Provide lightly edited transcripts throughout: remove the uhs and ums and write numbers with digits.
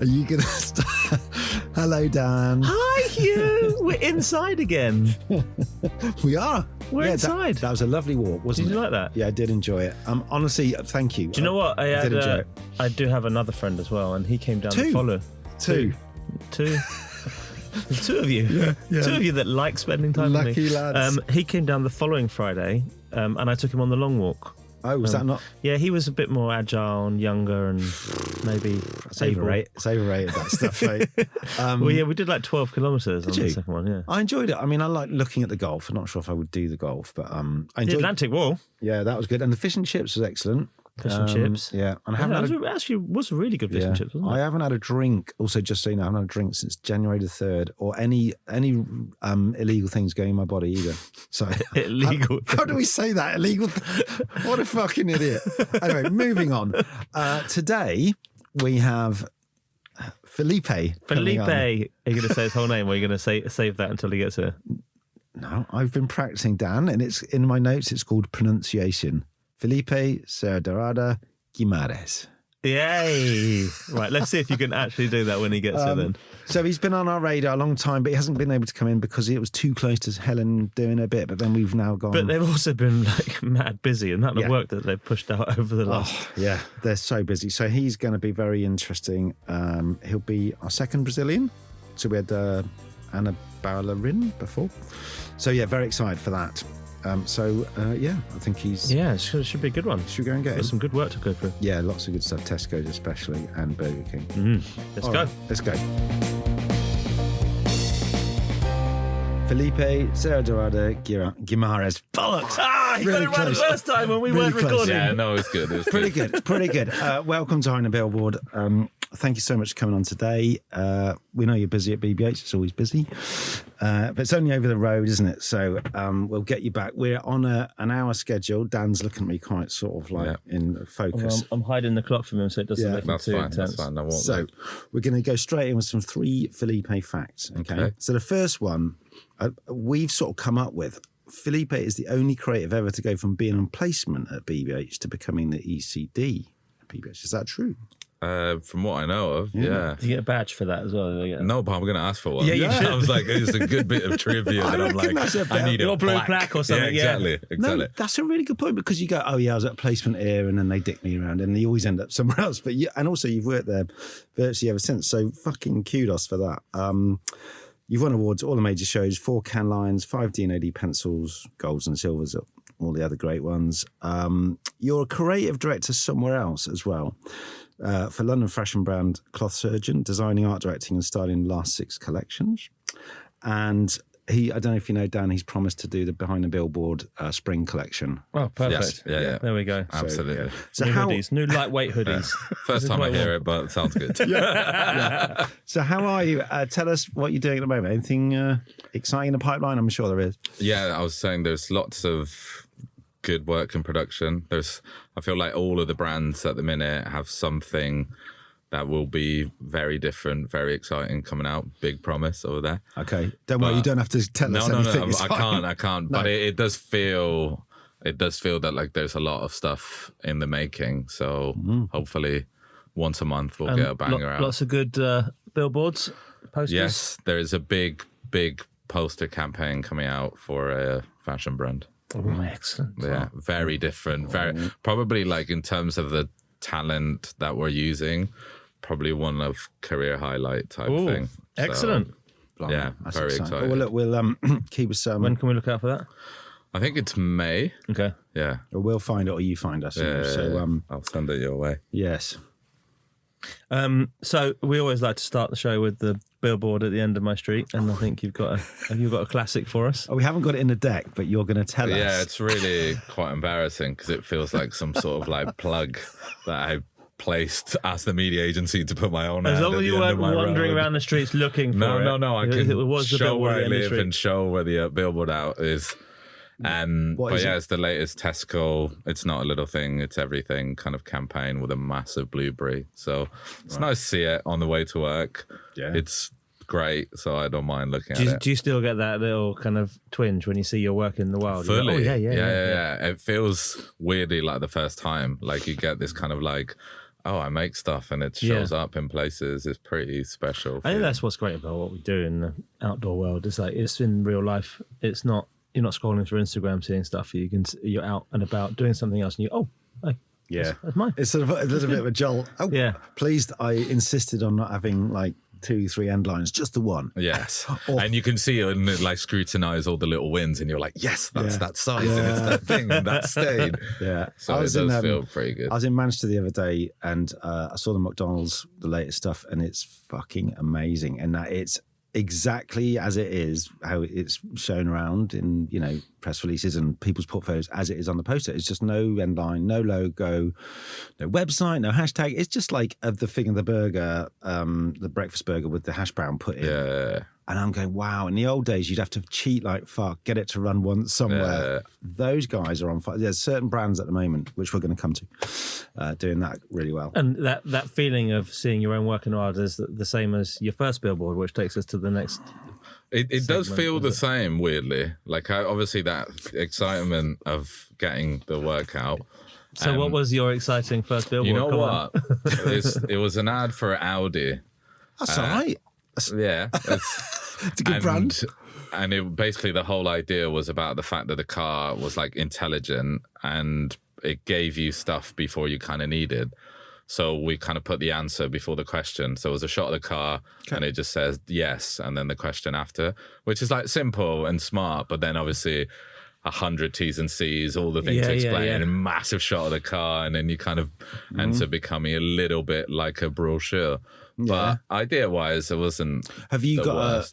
Are you going to start? Hello, Dan. Hi, Hugh. We're inside again. We are. We're inside. That was a lovely walk, wasn't it? Did you like that? Yeah, I did enjoy it. Honestly, thank you. Do you know what? I did enjoy it. I do have another friend as well, and he came down to follow. Two. There's two of you. Yeah. Two of you that like spending time with me. Lucky lads. He came down the following Friday, and I took him on the long walk. Oh, was that not? Yeah, he was a bit more agile and younger and maybe It's overrated, that stuff, mate. Well, yeah, we did like 12 kilometres on the second one, yeah. I enjoyed it. I mean, I like looking at the golf. I'm not sure if I would do the golf, but I enjoyed the Atlantic Wall. Yeah, that was good. And the fish and chips was excellent. Fish and chips. Yeah. And I haven't actually was a really good fish and chips, wasn't it? I haven't had a drink, also just so you know, I haven't had a drink since January the 3rd or any illegal things going in my body either. So illegal. How do we say that? Illegal? What a fucking idiot. Anyway, moving on. Today we have Felipe. Felipe. Are you going to say his whole name or are you going to save that until he gets here? No, I've been practicing, Dan, and it's in my notes. It's called pronunciation. Felipe Serradourada Guimaraes. Yay! Right, let's see if you can actually do that when he gets here then. So he's been on our radar a long time, but he hasn't been able to come in because it was too close to Helen doing a bit, but then we've now gone... But they've also been like mad busy, and that work that they've pushed out over the last... Oh, yeah, they're so busy. So he's going to be very interesting. He'll be our second Brazilian. So we had Ana Bailarin before. So yeah, very excited for that. I think he's... Yeah, it should be a good one. Should we go and get him? Some good work to go through. Yeah, lots of good stuff. Tesco's especially, and Burger King. Let's go. Right, let's go. Felipe Serradourada Guimaraes. Bollocks! He got it right the first time when we weren't recording. Yeah, no, it's good. Pretty good. Welcome to Behind the Billboard. Thank you so much for coming on today. We know you're busy at BBH. It's always busy. But it's only over the road, isn't it? So we'll get you back. We're on an hour schedule. Dan's looking at me quite sort of like in focus. I'm hiding the clock from him so it doesn't make it too intense. That's fine. I won't. So we're going to go straight in with some 3 Felipe facts. Okay. So the first one we've sort of come up with. Felipe is the only creative ever to go from being on placement at BBH to becoming the ECD at BBH. Is that true? From what I know of, yeah. Do you get a badge for that as well? No, but I'm going to ask for one. Yeah, you should. I was like, it's a good bit of trivia that I'm like, I need a blue plaque or something. Yeah, exactly. No, that's a really good point because you go, oh yeah, I was at placement here, and then they dick me around, and you always end up somewhere else. But and also you've worked there virtually ever since. So fucking kudos for that. You've won awards at all the major shows, 4 Cannes Lions, 5 D&AD pencils, golds and silvers, all the other great ones. You're a creative director somewhere else as well. For London fashion brand Cloth Surgeon, designing, art directing and styling the last 6 collections. And I don't know if you know, Dan, he's promised to do the Behind the Billboard spring collection. Oh, perfect. Yes. Yeah. There we go. Absolutely. So new hoodies, new lightweight hoodies. First time I hear it, but it sounds good. yeah. So how are you? Tell us what you're doing at the moment. Anything exciting in the pipeline? I'm sure there is. Yeah, I was saying there's lots of good work in production. I feel like all of the brands at the minute have something that will be very different, very exciting coming out. Big promise over there. Okay. Don't worry, you don't have to tell us anything. No, I can't. No. But it does feel that like there's a lot of stuff in the making. So hopefully once a month we'll get a banger out. Lots of good billboards, posters. Yes, there is a big poster campaign coming out for a fashion brand. Oh, excellent. Yeah, very different. Probably like in terms of the talent that we're using, probably one of career highlight type thing. Excellent. So, yeah, very exciting. Well, look, we'll keep us... when can we look out for that? I think it's May. Okay. Yeah. Or we'll find it or you find us. Yeah, so I'll send it your way. Yes. So we always like to start the show with the billboard at the end of my street, and I think you've got a classic for us. Oh, we haven't got it in the deck, but you're going to tell us. Yeah, it's really quite embarrassing because it feels like some sort of like plug that I placed, asked the media agency to put my own as hand long as you weren't wandering around the streets looking for it. No, I can show show where I live and show where the billboard out is. It's the latest Tesco. It's not a little thing, it's everything kind of campaign with a massive blueberry. So it's nice to see it on the way to work. Yeah, it's great, so I don't mind looking at it. Do you still get that little kind of twinge when you see your work in the wild? Fully. Like, oh, yeah. It feels weirdly like the first time. Like you get this kind of like, oh, I make stuff and it shows up in places. It's pretty special. I think that's what's great about what we do in the outdoor world. It's like, it's in real life. It's not, you're not scrolling through Instagram seeing stuff. You're out and about doing something else, and that's mine. It's sort of a little bit of a jolt. Oh, yeah. Pleased I insisted on not having like 2-3 end lines, just the one. Yes. And you can see it and like scrutinize all the little wins, and you're like, yes, that's that size, and it's that thing, and that stain. Yeah. So it does feel pretty good. I was in Manchester the other day, and I saw the McDonald's, the latest stuff, and it's fucking amazing. And that it's exactly as it is, how it's shown around in, press releases and people's portfolios as it is on the poster. It's just no end line, no logo, no website, no hashtag. It's just like the thing of the burger, the breakfast burger with the hash brown put in. Yeah. And I'm going, wow, in the old days, you'd have to cheat like fuck, get it to run once somewhere. Yeah. Those guys are on fire. There's certain brands at the moment, which we're going to come to, doing that really well. And that feeling of seeing your own work in art is the same as your first billboard, which takes us to the next. It does feel the same, weirdly. Like, obviously, that excitement of getting the work out. So what was your exciting first billboard? You know what? It was an ad for Audi. That's all right. Yeah. It's a good brand. And it basically, the whole idea was about the fact that the car was like intelligent and it gave you stuff before you kind of needed. So we kind of put the answer before the question. So it was a shot of the car and it just says yes, and then the question after, which is like simple and smart, but then obviously 100 T's and C's, all the things to explain, and a massive shot of the car, and then you kind of ends up becoming a little bit like a brochure. But idea-wise, it wasn't. Have you got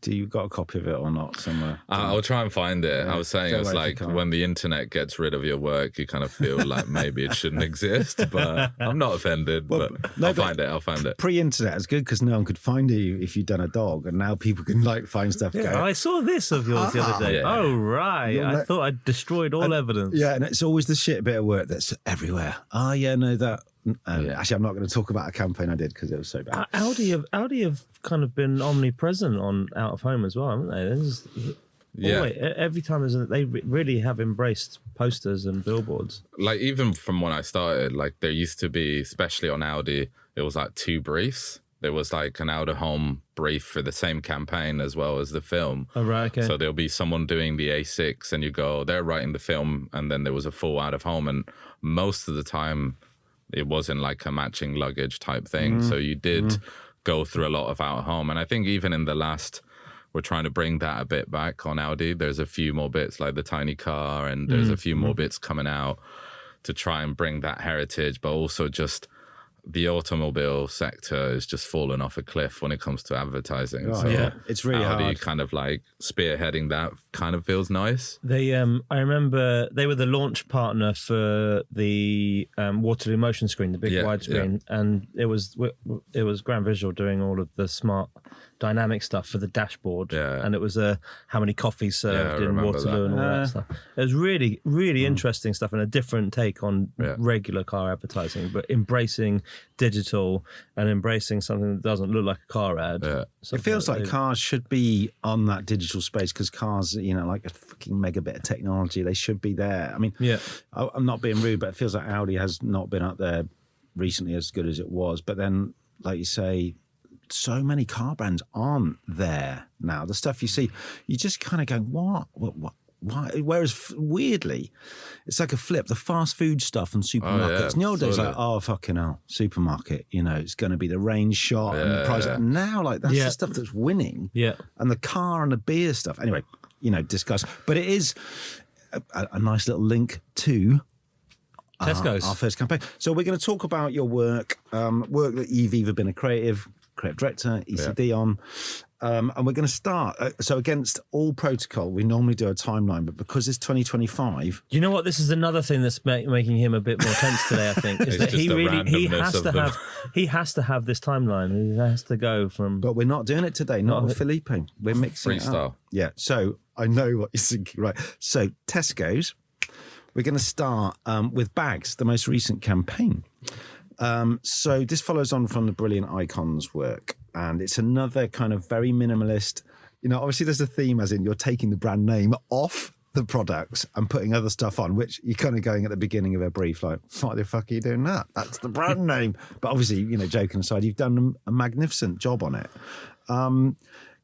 do you got a copy of it or not somewhere? I'll try and find it. I was saying it's like when the internet gets rid of your work, you kind of feel like maybe it shouldn't exist, but I'm not offended. Well, I'll find it. Pre-internet is good because no one could find you if you'd done a dog, and now people can like find stuff. Yeah, I saw this of yours the other day. Yeah. Oh right, I thought I'd destroyed all evidence. Yeah, and it's always the shit bit of work that's everywhere. Oh yeah, no that. Actually, I'm not going to talk about a campaign I did because it was so bad. Audi have kind of been omnipresent on out of home as well, haven't they? Every time they really have embraced posters and billboards. Like even from when I started, like there used to be, especially on Audi, it was like 2 briefs. There was like an out of home brief for the same campaign as well as the film. Oh right, okay. So there'll be someone doing the A6, and you go, they're writing the film, and then there was a full out of home, and most of the time it wasn't like a matching luggage type thing. So you did go through a lot of out of home. And I think even in the last, we're trying to bring that a bit back on Audi. There's a few more bits like the tiny car, and there's a few more bits coming out to try and bring that heritage, but also just the automobile sector is just fallen off a cliff when it comes to advertising. It's really Audi hard. kind of like spearheading that kind of feels nice. They, I remember they were the launch partner for the Waterloo motion screen, the big widescreen, and it was Grand Visual doing all of the smart dynamic stuff for the dashboard, and it was how many coffees served in Waterloo and all that stuff. It was really, really interesting stuff and a different take on regular car advertising, but embracing digital and embracing something that doesn't look like a car ad. It feels like cars should be on that digital space because cars, like a fucking megabit of technology, they should be there. I mean, I'm not being rude, but it feels like Audi has not been up there recently as good as it was. But then, like you say, so many car brands aren't there now. The stuff you see, you just kind of go, what? Why? Whereas weirdly, it's like a flip. The fast food stuff and supermarkets. In the old days, like, fucking hell, supermarket. It's going to be the range shot and the price. Now, like that's the stuff that's winning. Yeah, and the car and the beer stuff. Anyway, discuss. But it is a nice little link to Tesco's, our first campaign. So we're going to talk about your work that you've either been a creative director, ECD on. And we're going to start. So against all protocol, we normally do a timeline, but because it's 2025... You know what? This is another thing that's making him a bit more tense today, I think, is that he has to have this timeline. He has to go from... But we're not doing it today, not with Felipe. We're mixing it up. Yeah, so I know what you're thinking, right? So Tesco's, we're going to start with bags, the most recent campaign. So this follows on from the Brilliant Icons work, and it's another kind of very minimalist. Obviously there's a theme, as in you're taking the brand name off the products and putting other stuff on, which you're kind of going at the beginning of a brief, like, why the fuck are you doing that? That's the brand name. But obviously, joking aside, you've done a magnificent job on it.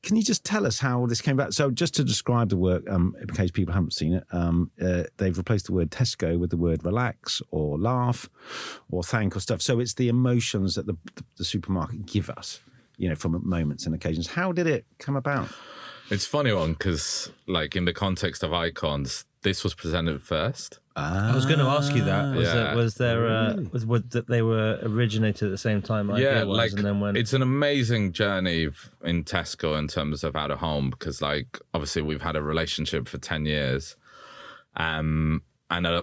Can you just tell us how this came about? So just to describe the work, in case people haven't seen it, they've replaced the word Tesco with the word relax or laugh or thank or stuff. So it's the emotions that the supermarket give us, from moments and occasions. How did it come about? It's a funny one because, like, in the context of icons, this was presented first. I was going to ask you that. Was that they were originated at the same time? And then when... It's an amazing journey in Tesco in terms of out of home because, like, obviously we've had a relationship for 10 years. And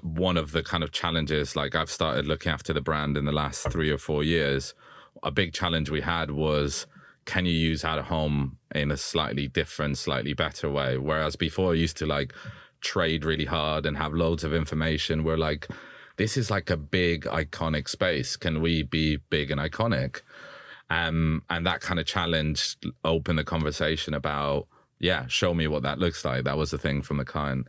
one of the kind of challenges, like, I've started looking after the brand in the last 3 or 4 years. A big challenge we had was, can you use out of home in a slightly different, slightly better way? Whereas before I used to like trade really hard and have loads of information. We're like, this is like a big iconic space. Can we be big and iconic? And that kind of challenge opened the conversation about, show me what that looks like. That was the thing from the client.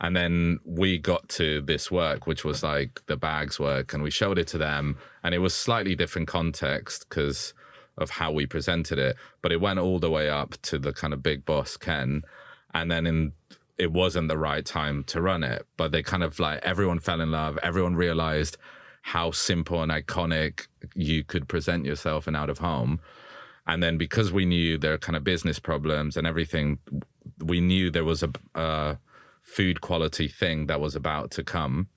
And then we got to this work, which was like the bags work, and we showed it to them. And it was slightly different context because of how we presented it, but it went all the way up to the kind of big boss, Ken. And then it wasn't the right time to run it, but they kind of like, everyone fell in love. Everyone realized how simple and iconic you could present yourself in out of home. And then because we knew their kind of business problems and everything, we knew there was a food quality thing that was about to come.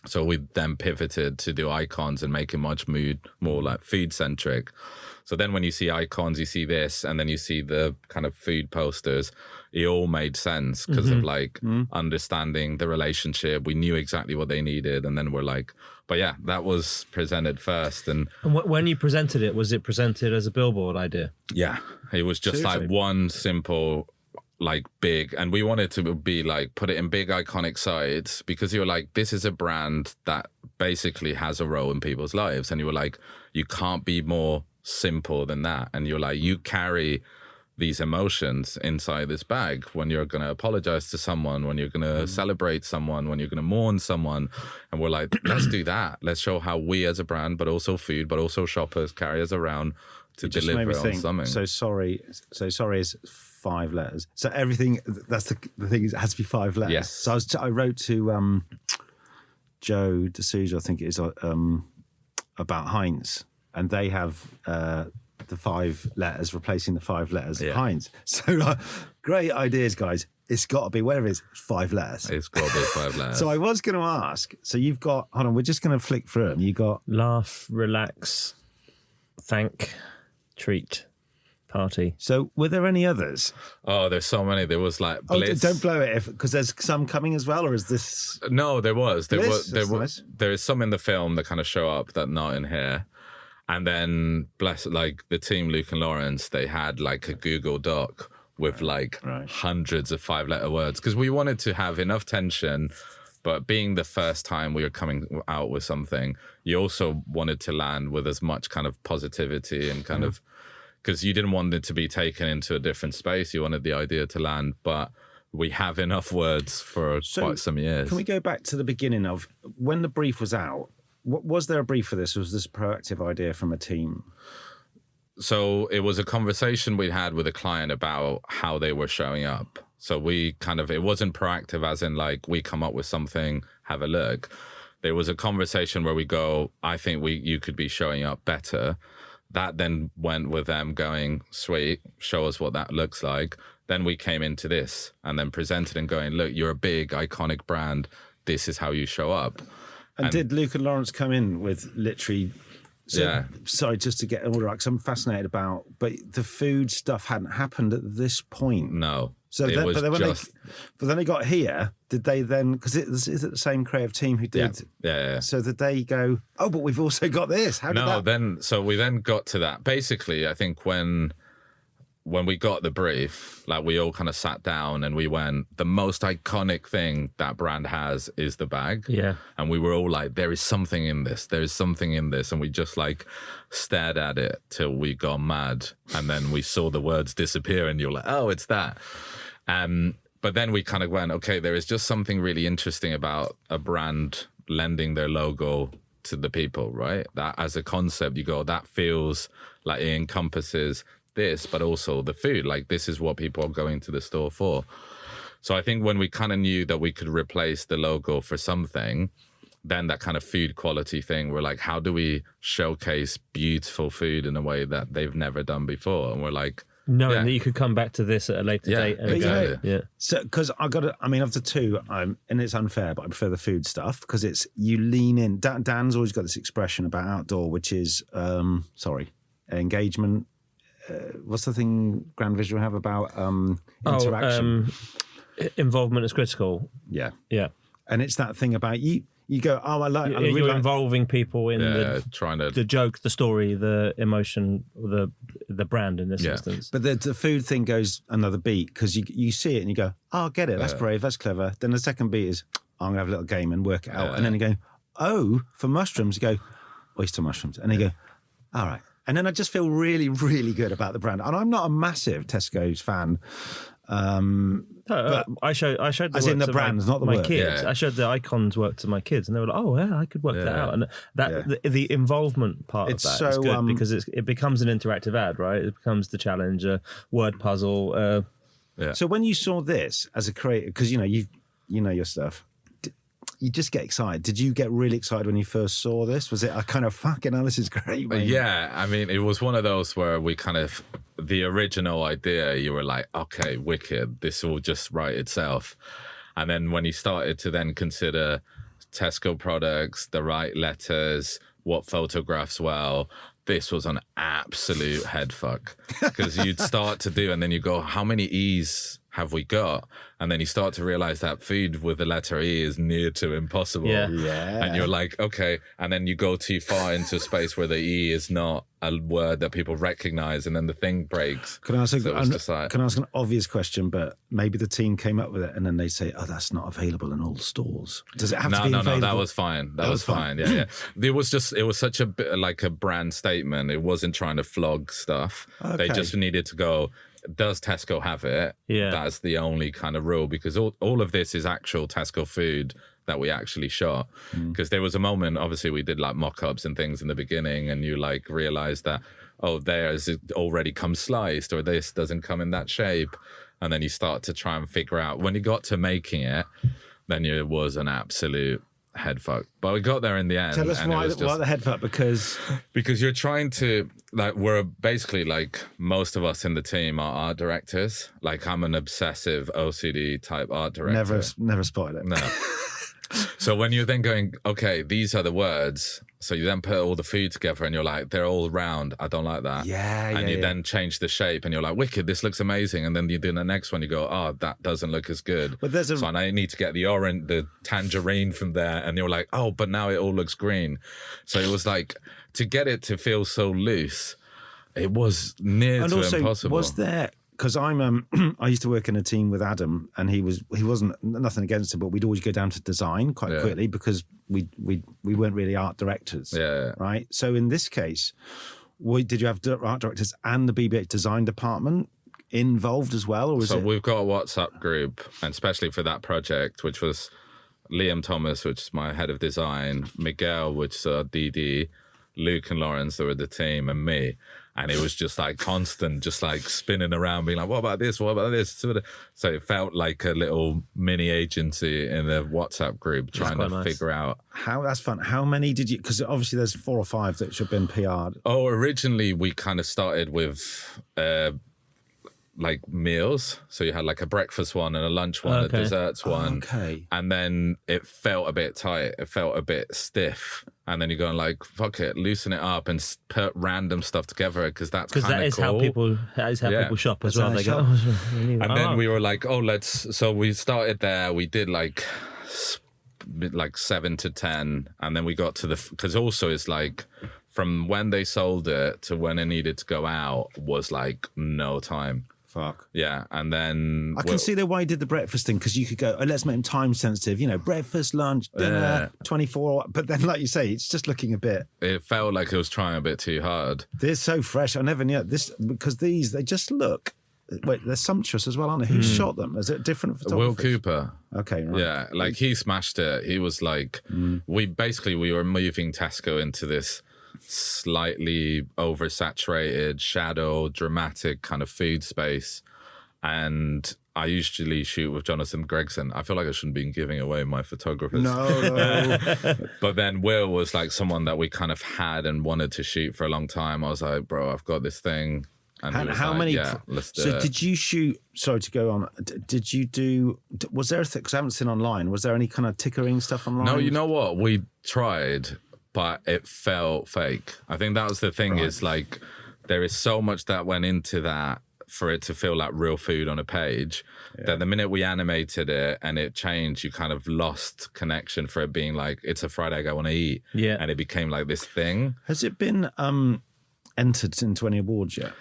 So we then pivoted to do icons and make it much more like food centric. So then when you see icons, you see this, and then you see the kind of food posters, it all made sense because of like understanding the relationship. We knew exactly what they needed. And then we're like, but that was presented first. And when you presented it, was it presented as a billboard idea? Yeah, it was just like one simple, like big, and we wanted to be like, put it in big iconic sides because you were like, this is a brand that basically has a role in people's lives. And you were like, you can't be more simple than that. And you're like, you carry these emotions inside this bag when you're going to apologize to someone, when you're going to celebrate someone, when you're going to mourn someone. And we're like, let's do that. Let's show how we as a brand, but also food, but also shoppers carry us around to deliver on something. So sorry is 5 letters. So everything, that's the thing, it has to be 5 letters. Yes. So I wrote to Joe D'Souza, I think it is, about Heinz. And they have the 5 letters replacing the 5 letters of Heinz. So great ideas, guys. It's got to be, whatever it is, 5 letters. It's got to be 5 letters. So I was going to ask, so you've got, hold on, we're just going to flick through them. You got laugh, relax, thank, treat, party. So were there any others? Oh, there's so many. There was like bliss. Don't blow it, because there's some coming as well, or is this? No, there was. Nice. There is some in the film that kind of show up that not in here. And then, like the team, Luke and Lawrence, they had like a Google Doc with hundreds of 5-letter words because we wanted to have enough tension. But being the first time we were coming out with something, you also wanted to land with as much kind of positivity and kind of, because you didn't want it to be taken into a different space. You wanted the idea to land, but we have enough words for quite some years. Can we go back to the beginning of when the brief was out? Was there a brief for this? Was this a proactive idea from a team? So it was a conversation we had with a client about how they were showing up. So we kind of, it wasn't proactive as in like we come up with something, have a look. There was a conversation where we go, I think you could be showing up better. That then went with them going, sweet, show us what that looks like. Then we came into this and then presented and going, look, you're a big iconic brand. This is how you show up. And did Luke and Lawrence come in with literally... Sorry, just to get an order out, because I'm fascinated about... But the food stuff hadn't happened at this point. No. So but then they got here, did they then... Because is it the same creative team who did... Yeah. So did they go, oh, but we've also got this? How did that... So we then got to that. Basically, I think when we got the brief, like we all kind of sat down and we went, the most iconic thing that brand has is the bag. Yeah. And we were all like, there is something in this. There is something in this. And we just like stared at it till we got mad. And then we saw the words disappear and you're like, oh, it's that. But then we kind of went, okay, there is just something really interesting about a brand lending their logo to the people, right? That as a concept, you go, that feels like it encompasses this, but also the food. Like, this is what people are going to the store for. So I think when we kind of knew that we could replace the logo for something, then that kind of food quality thing, we're like, how do we showcase beautiful food in a way that they've never done before? And we're like, knowing that you could come back to this at a later date. And exactly. So, because of the two, and it's unfair, but I prefer the food stuff because it's, you lean in. Dan's always got this expression about outdoor, which is, engagement. What's the thing Grand Visual have about interaction? Involvement is critical. Yeah. And it's that thing about you go, you're involving people in the joke, the story, the emotion, the brand in this instance. But the food thing goes another beat because you see it and you go, oh, I get it. That's brave. That's clever. Then the second beat is, I'm going to have a little game and work it out. And then you go, oh, for mushrooms, you go, oyster mushrooms. And you go, all right. And then I just feel really, really good about the brand. And I'm not a massive Tesco's fan. But I showed the as in the brands, not the my work. kids. I showed the icons work to my kids, and they were like, "Oh, yeah, I could work that out." And the involvement part of that is good because it becomes an interactive ad, right? It becomes the challenge, a word puzzle. So when you saw this as a creator, because you know your stuff, you just get excited. Did you get really excited when you first saw this? Was it a kind of fucking hell, this is great, man? Yeah, I mean, it was one of those where we kind of, the original idea, you were like, okay, wicked, this will just write itself. And then when you started to then consider Tesco products, the right letters, what photographs well, this was an absolute head fuck. Because you'd start to do, and then you go, how many E's have we got? And then you start to realize that food with the letter E is near to impossible. Yeah. And you're like, okay. And then you go too far into a space where the E is not a word that people recognize, and then the thing breaks. Can I ask an obvious question, but maybe the team came up with it and then they say, oh, that's not available in all stores. Does it have to be available? No, that was fine. That was fine. Yeah. It was such a bit like a brand statement. It wasn't trying to flog stuff. Okay. They just needed to go, does Tesco have it? Yeah. That's the only kind of rule, because all of this is actual Tesco food that we actually shot. Because there was a moment, obviously we did like mock-ups and things in the beginning, and you like realize that, oh, theirs already comes sliced, or this doesn't come in that shape. And then you start to try and figure out, when you got to making it, then it was an absolute head fuck. But we got there in the end. Tell us why the head fuck, because you're trying to, like, we're basically, like, most of us in the team are art directors. Like, I'm an obsessive OCD type art director. Never spotted it. No. So when you're then going, okay, these are the words, so you then put all the food together and you're like, they're all round, I don't like that. And you then change the shape and you're like, wicked, this looks amazing. And then you do the next one, you go, oh, that doesn't look as good. But so I need to get the orange, the tangerine from there. And you're like, oh, but now it all looks green. So it was like, to get it to feel so loose, it was near to impossible. Was there... Because I used to work in a team with Adam, and he wasn't, nothing against it, but we'd always go down to design quite quickly because we weren't really art directors, right? So in this case, did you have art directors and the BBH design department involved as well, or we've got a WhatsApp group, and especially for that project, which was Liam Thomas, which is my head of design, Miguel, which is DD, Luke and Lawrence, that were the team, and me. And it was just like constant, just like spinning around, being like, what about this? What about this? So it felt like a little mini agency in the WhatsApp group trying to figure out. That's fun. How many did you, because obviously there's 4 or 5 that should have been PR'd. Oh, originally we kind of started with like meals. So you had like a breakfast one and a lunch one, a desserts one. Okay. And then it felt a bit tight. It felt a bit stiff. And then you're going like, fuck it, loosen it up and put random stuff together, because that's kind of cool. That is how people shop as well. They go, and then we were like, so we started there. We did like 7 to 10. And then we got to because also it's like, from when they sold it to when it needed to go out was like no time. Fuck. Yeah, and then... I can see why you did the breakfast thing, because you could go, let's make them time sensitive, breakfast, lunch, dinner, 24... But then, like you say, it's just looking a bit... It felt like it was trying a bit too hard. They're so fresh. I never knew this, because they just look... Wait, they're sumptuous as well, aren't they? Who shot them? Is it different photographers? Will Cooper. Okay, right. Yeah, like he smashed it. He was like, we were moving Tesco into this slightly oversaturated, shadow, dramatic kind of food space. And I usually shoot with Jonathan Gregson. I feel like I shouldn't be giving away my photographers. No. But then Will was like someone that we kind of had and wanted to shoot for a long time. I was like, bro, I've got this thing. And he was how like, many? Yeah, let's do so it. did you shoot? Sorry to go on. Did you do? Was there? Because I haven't seen online. Was there any kind of tickering stuff online? No, you know what? We tried, but it felt fake. I think that was the thing. Is like there is so much that went into that for it to feel like real food on a page. That the minute we animated it and it changed, you kind of lost connection for it being like it's a fried egg I want to eat. Yeah, and it became like this thing. Has it been entered into any awards yet?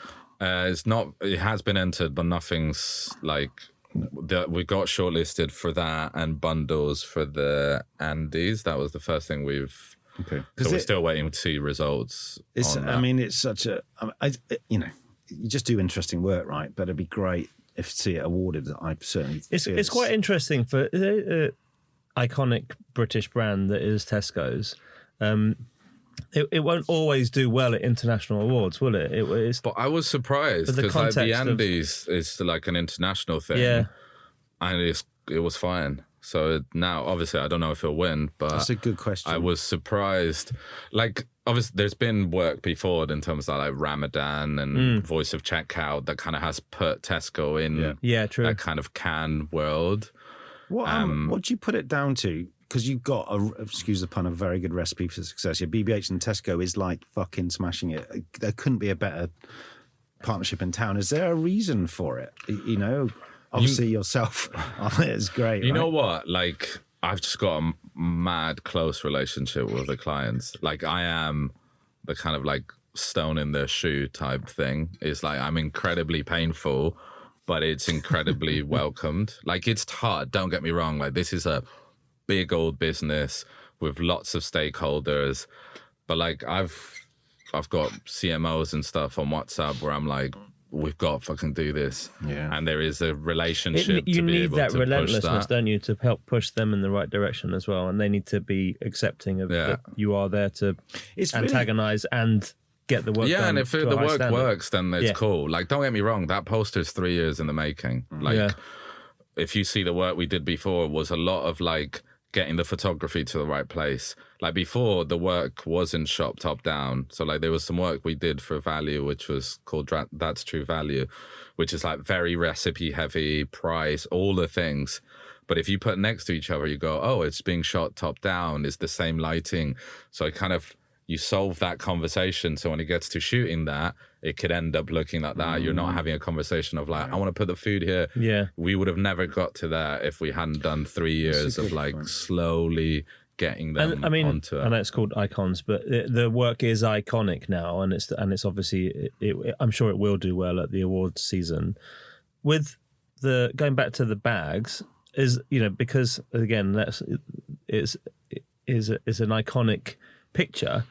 It's not. It has been entered, but nothing's like. We got shortlisted for that and bundles for the Andes. That was the first thing we've. Okay. So we're still waiting to see results. I mean, it's such a. You know, you just do interesting work, right? But it'd be great if to see it awarded. I certainly. It's quite interesting for iconic British brand that is Tesco's. It won't always do well at international awards, will it? But I was surprised because like the Andes is like an international thing, and it was fine. So now, obviously, I don't know if it'll win, but that's a good question. I was surprised. Like, obviously, there's been work before in terms of like Ramadan and Voice of Checkout that kind of has put Tesco in true. that kind of Cannes world. What do you put it down to? Because you've got, excuse the pun, a very good recipe for success. Your BBH and Tesco is like fucking smashing it. There couldn't be a better partnership in town. Is there a reason for it? You know, obviously yourself on it is great. You know what? Like, I've just got a mad close relationship with the clients. Like, I am the kind of like stone in their shoe type thing. It's like I'm incredibly painful, but it's incredibly welcomed. Like, it's hard. Don't get me wrong. Like, this is a big old business with lots of stakeholders, but like I've got CMOs and stuff on WhatsApp where I'm like, we've got to fucking do this, and there is a relationship. You to be need able that to relentlessness, push that. don't you, to help push them in the right direction as well, and they need to be accepting of that you are there to antagonize and get the work done. And if the work standard. works, then it's cool. Like, don't get me wrong, that poster's 3 years in the making. Like, if you see the work we did before, it was a lot of like getting the photography to the right place. Like, before, the work wasn't shot top down. So like there was some work we did for Value, which was called That's True Value, which is like very recipe heavy, price, all the things. But if you put next to each other, you go, oh, it's being shot top down, it's the same lighting. So it kind of, you solve that conversation. So when it gets to shooting that, it could end up looking like that. You're not having a conversation of like, I want to put the food here. Yeah. We would have never got to that if we hadn't done 3 years of like slowly getting them onto it. I know it's called Icons, but the work is iconic now, and it's obviously, I'm sure it will do well at the awards season. With going back to the bags, is, you know, because again, it's an iconic picture.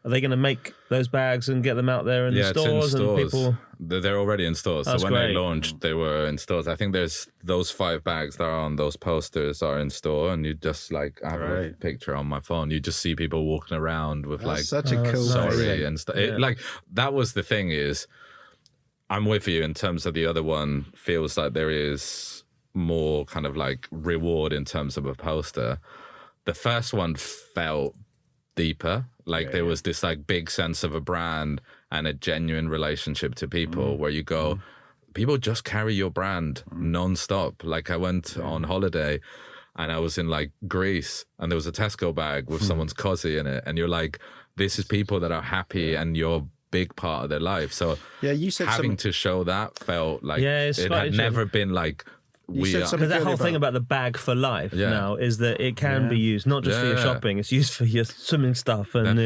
Are they going to make those bags and get them out there in the stores? In stores. And people? They're already in stores. That's so when great. they launched, they were in stores. I think there's those 5 bags that are on those posters are in store, and you just like, I have a picture on my phone. You just see people walking around with like, such a cool sorry and stuff. Like, that was the thing is, I'm with you in terms of the other one feels like there is more kind of like reward in terms of a poster. The first one felt deeper. Like there was this like big sense of a brand and a genuine relationship to people where you go, people just carry your brand non-stop. Like I went on holiday and I was in like Greece and there was a Tesco bag with someone's cozy in it. And you're like, this is people that are happy and you're a big part of their life. So you said having to show that felt like it had never been like, because that whole thing about the bag for life now is that it can be used not just for your shopping, it's used for your swimming stuff and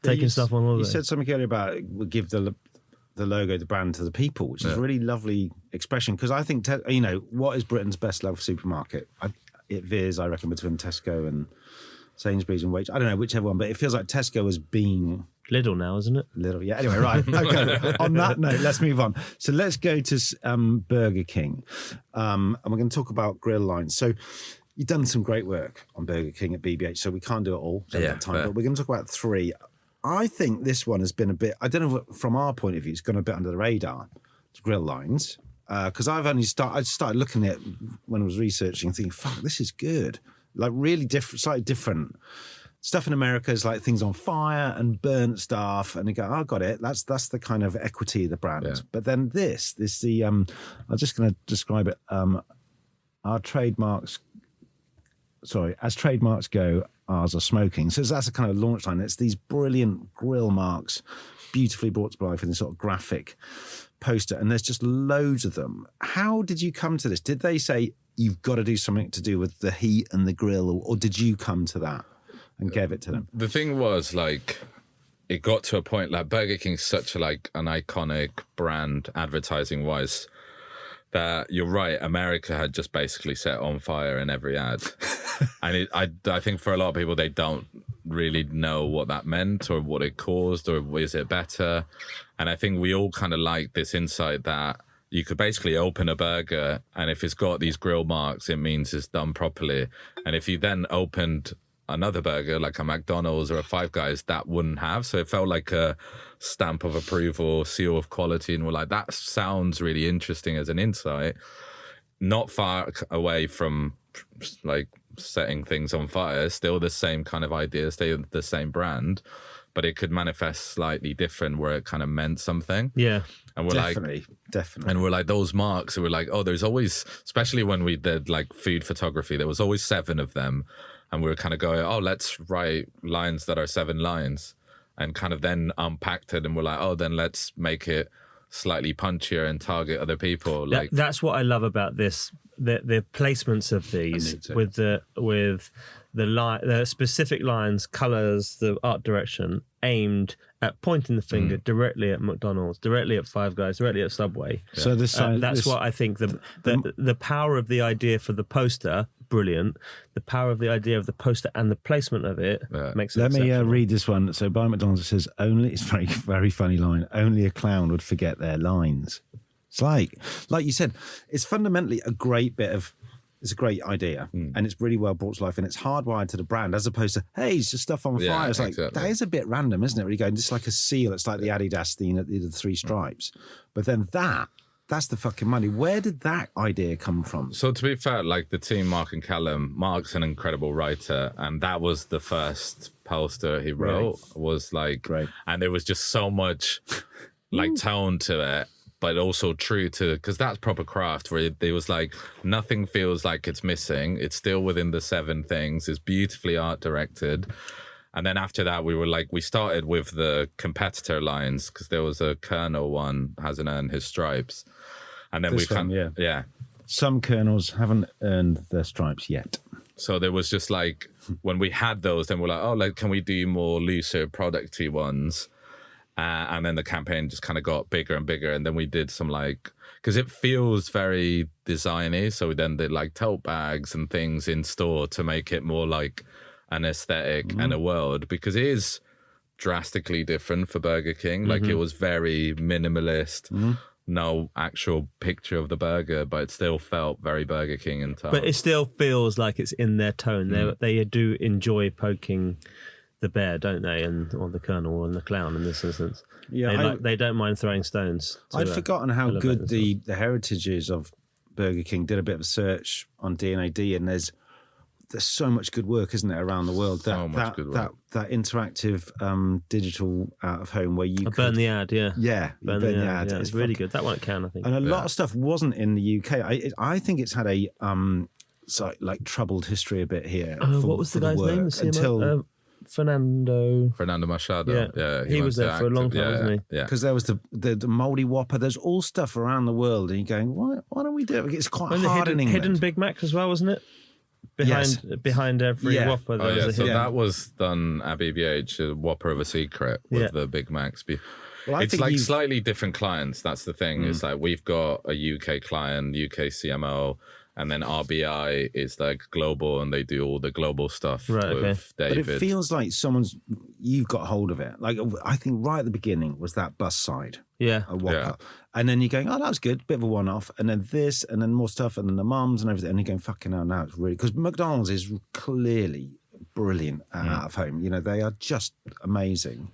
taking stuff on holiday. You said something earlier about give the logo, the brand to the people, which is a really lovely expression, because I think, what is Britain's best loved supermarket? It veers, I reckon, between Tesco and Sainsbury's and Waitrose. I don't know, whichever one, but it feels like Tesco has been... Lidl now, isn't it? Lidl, yeah. Anyway, right. Okay. On that note, let's move on. So let's go to Burger King. And we're going to talk about grill lines. So you've done some great work on Burger King at BBH, so we can't do it all at that time, but we're going to talk about 3. I think this one has been a bit, I don't know if from our point of view, it's gone a bit under the radar, grill lines. Because I started looking at it when I was researching and thinking, fuck, this is good. Like really different, slightly different. Stuff in America is like things on fire and burnt stuff, and you go, "Oh, got it." That's the kind of equity of the brand. Yeah. But then this I'm just going to describe it. Our trademarks, as trademarks go, ours are smoking. So that's a kind of launch line. It's these brilliant grill marks, beautifully brought to life in this sort of graphic poster, and there's just loads of them. How did you come to this? Did they say you've got to do something to do with the heat and the grill, or did you come to that and gave it to them? The thing was, like, it got to a point, like, Burger King's such an iconic brand advertising wise that you're right, America had just basically set on fire in every ad. And I think for a lot of people, they don't really know what that meant or what it caused or is it better. And I think we all kind of like this insight that you could basically open a burger, and if it's got these grill marks, it means it's done properly. And if you then opened another burger like a McDonald's or a Five Guys, that wouldn't have. So it felt like a stamp of approval, seal of quality, and we're like, that sounds really interesting as an insight. Not far away from like setting things on fire, still the same kind of idea, still the same brand, but it could manifest slightly different where it kind of meant something. Yeah. And we're definitely. And we're like, those marks, and we're like, oh, there's always, especially when we did like food photography, there was always 7 of them. And we were kind of going, oh, let's write lines that are 7 lines, and kind of then unpacked it. And we're like, oh, then let's make it slightly punchier and target other people. Like that's what I love about this. The placements of these with the specific lines, colours, the art direction aimed at pointing the finger directly at McDonald's, directly at Five Guys, directly at Subway. Yeah. So that's what I think the power of the idea for the poster. Brilliant. The power of the idea of the poster and the placement of it makes it. Let me read this one. So by McDonald's it says, it's very, very funny line. Only a clown would forget their lines. It's like you said, it's fundamentally a great it's a great idea and it's really well brought to life and it's hardwired to the brand as opposed to, hey, it's just stuff on fire. It's like, exactly. That is a bit random, isn't it? Really going, just like a seal. It's like the Adidas thing, the 3 stripes. But then that's the fucking money. Where did that idea come from? So to be fair, like the team, Mark and Callum, Mark's an incredible writer, and that was the first poster he wrote. Was like, and there was just so much like tone to it, but also true to, because that's proper craft where there was like, nothing feels like it's missing. It's still within the 7 things. It's beautifully art directed. And then after that, we started with the competitor lines because there was a Colonel one, hasn't earned his stripes. And then some Colonels haven't earned their stripes yet. So there was just like, when we had those, then we're like, oh, like, can we do more looser producty ones? And then the campaign just kind of got bigger and bigger. And then we did some like, because it feels very designy. So we then did like tote bags and things in store to make it more like an aesthetic and a world, because it is drastically different for Burger King. Like it was very minimalist, no actual picture of the burger, but it still felt very Burger King in tone. But it still feels like it's in their tone. They do enjoy poking the bear, don't they? Or the Colonel and the clown in this instance. Yeah, they don't mind throwing stones. I'd forgotten how good the heritage is of Burger King. Did a bit of a search on D&AD, and there's so much good work, isn't there, around the world? That interactive digital out of home where you burn the ad, burn the ad. Yeah, it's really good. That one can, I think. And a lot of stuff wasn't in the UK. I think it's had a troubled history a bit here. What was the guy's name? Until Fernando Machado. Yeah, he was there for a long time, wasn't he? Yeah, because there was the Moldy Whopper. There's all stuff around the world, and you're going, why don't we do it? It's quite hard in England. Hidden Big Mac as well, wasn't it? Behind every Whopper, there was a that was done at BBH, a Whopper of a secret with the Big Macs. Well, it's like slightly different clients. That's the thing. It's like we've got a UK client, UK CMO, And then RBI is like global, and they do all the global stuff with David. But it feels like you've got hold of it. Like, I think right at the beginning was that bus side. Yeah. A Whopper. And then you're going, oh, that was good. Bit of a one-off. And then this, and then more stuff, and then the mums and everything. And you're going, fucking hell, now it's really... Because McDonald's is clearly brilliant out of home. You know, they are just amazing.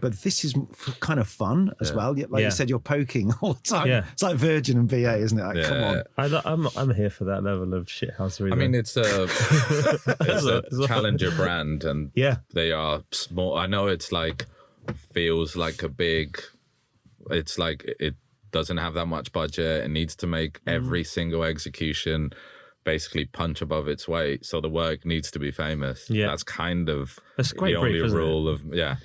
But this is kind of fun as well. Like you said, you're poking all the time. Yeah. It's like Virgin and BA, isn't it? Like, come on. I'm here for that level of shithousery. I mean, it's a challenger brand, and they are small. I know it's like feels like a big. It's like it doesn't have that much budget. It needs to make every single execution basically punch above its weight, so the work needs to be famous. That's kind of the only rule of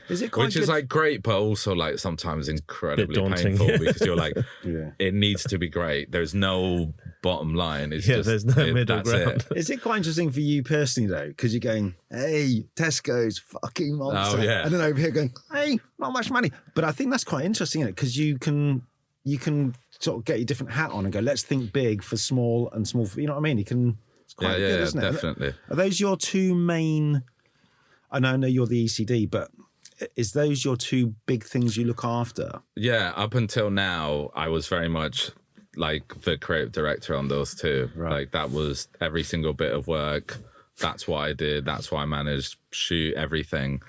Is it quite which good? Is like great, but also like sometimes incredibly painful because you're like it needs to be great. There's no bottom line. It's just there's no middle ground. Is it quite interesting for you personally though, because you're going, hey, Tesco's fucking monster, and then over here going, hey, not much money. But I think that's quite interesting, isn't it? Because you can sort of get your different hat on and go, let's think big for small and small for, you know what I mean? It's quite good, isn't it? Definitely. Are those your two main, I know you're the ECD, but is those your two big things you look after? Yeah, up until now, I was very much like the creative director on those two. Right. Like that was every single bit of work. That's what I did. That's what I managed, shoot everything.